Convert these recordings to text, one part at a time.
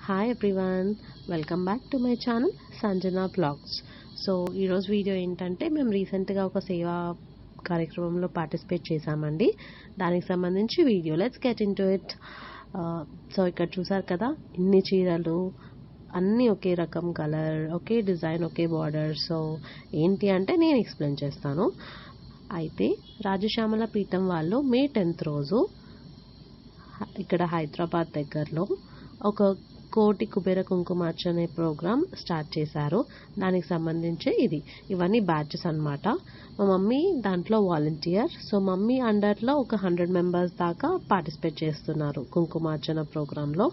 Hi everyone, welcome back to my channel Sanjana blogs. So ఈరోజు video ఏంటంటే మేము రీసెంట్గా ఒక సేవా కార్యక్రమంలో పార్టిసిపేట్ చేశామండి. దానికి సంబంధించి video. Let's get in to it. So ఇక్కడ చూసారు కదా, ఇన్ని చీరలు, అన్నీ ఒకే రకం కలర్, ఒకే డిజైన్, ఒకే బార్డర్. సో ఏంటి అంటే నేను ఎక్స్ప్లెయిన్ చేస్తాను. అయితే రాజశ్యామల పీఠం వాళ్ళు మే 10th రోజు ఇక్కడ హైదరాబాద్ దగ్గరలో ఒక కోటి కుబేర కుంకుమార్చన అనే ప్రోగ్రామ్ స్టార్ట్ చేశారు. దానికి సంబంధించి ఇవన్నీ బ్యాచెస్ అన్నమాట. మా మమ్మీ దాంట్లో వాలంటీర్. సో మమ్మీ అండర్లో ఒక 100 మెంబర్స్ దాకా పార్టిసిపేట్ చేస్తున్నారు కుంకుమార్చన ప్రోగ్రాంలో.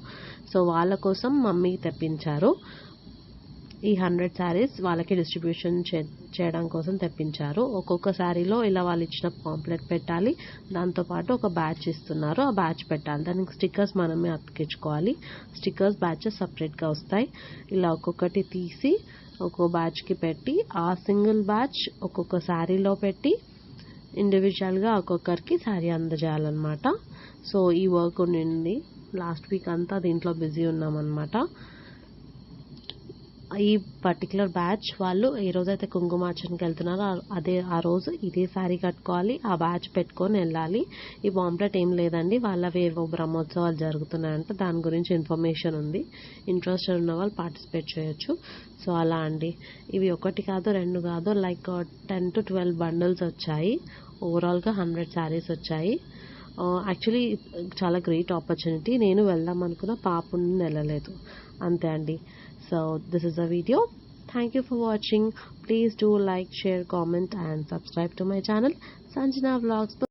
సో వాళ్ళ కోసం మమ్మీ తెప్పించారు. ఈ 100 శారీస్ వాళ్ళకి డిస్ట్రిబ్యూషన్ చేయడం కోసం తెప్పించారు. ఒక్కొక్క శారీలో ఇలా వాళ్ళు ఇచ్చిన పాంప్లెట్ పెట్టాలి, దాంతోపాటు ఒక బ్యాచ్ ఇస్తున్నారు, ఆ బ్యాచ్ పెట్టాలి. దానికి స్టిక్కర్స్ మనమే అతికించుకోవాలి. స్టిక్కర్స్ బ్యాచెస్ సపరేట్గా వస్తాయి. ఇలా ఒక్కొక్కటి తీసి ఒక్కో బ్యాచ్కి పెట్టి, ఆ సింగిల్ బ్యాచ్ ఒక్కొక్క శారీలో పెట్టి ఇండివిజువల్గా ఒక్కొక్కరికి శారీ అందజేయాలన్నమాట. సో ఈ వర్క్ ఉండింది. లాస్ట్ వీక్ అంతా దీంట్లో బిజీ ఉన్నామన్నమాట. ఈ పర్టికులర్ బ్యాచ్ వాళ్ళు ఏ రోజైతే కుంకుమార్చనకి వెళ్తున్నారో ఆ రోజు ఇదే శారీ కట్టుకోవాలి, ఆ బ్యాచ్ పెట్టుకొని వెళ్ళాలి. ఈ పాంప్లెట్ ఏం లేదండి, వాళ్ళవి ఏవో బ్రహ్మోత్సవాలు జరుగుతున్నాయంట, దాని గురించి ఇన్ఫర్మేషన్ ఉంది. ఇంట్రెస్టెడ్ ఉన్న వాళ్ళు పార్టిసిపేట్ చేయొచ్చు. సో అలా అండి. ఇవి ఒకటి కాదు, 2 కాదు, లైక్ 10 to 12 బండిల్స్ వచ్చాయి. ఓవరాల్గా 100 శారీస్ వచ్చాయి. యాక్చువల్లీ చాలా గ్రేట్ ఆపర్చునిటీ. నేను వెళ్దాం అనుకున్న, పాప వెళ్ళలేదు, అంతే అండి. So this is the video. Thank you for watching. Please do like, share, comment and subscribe to my channel Sanjana Vlogs.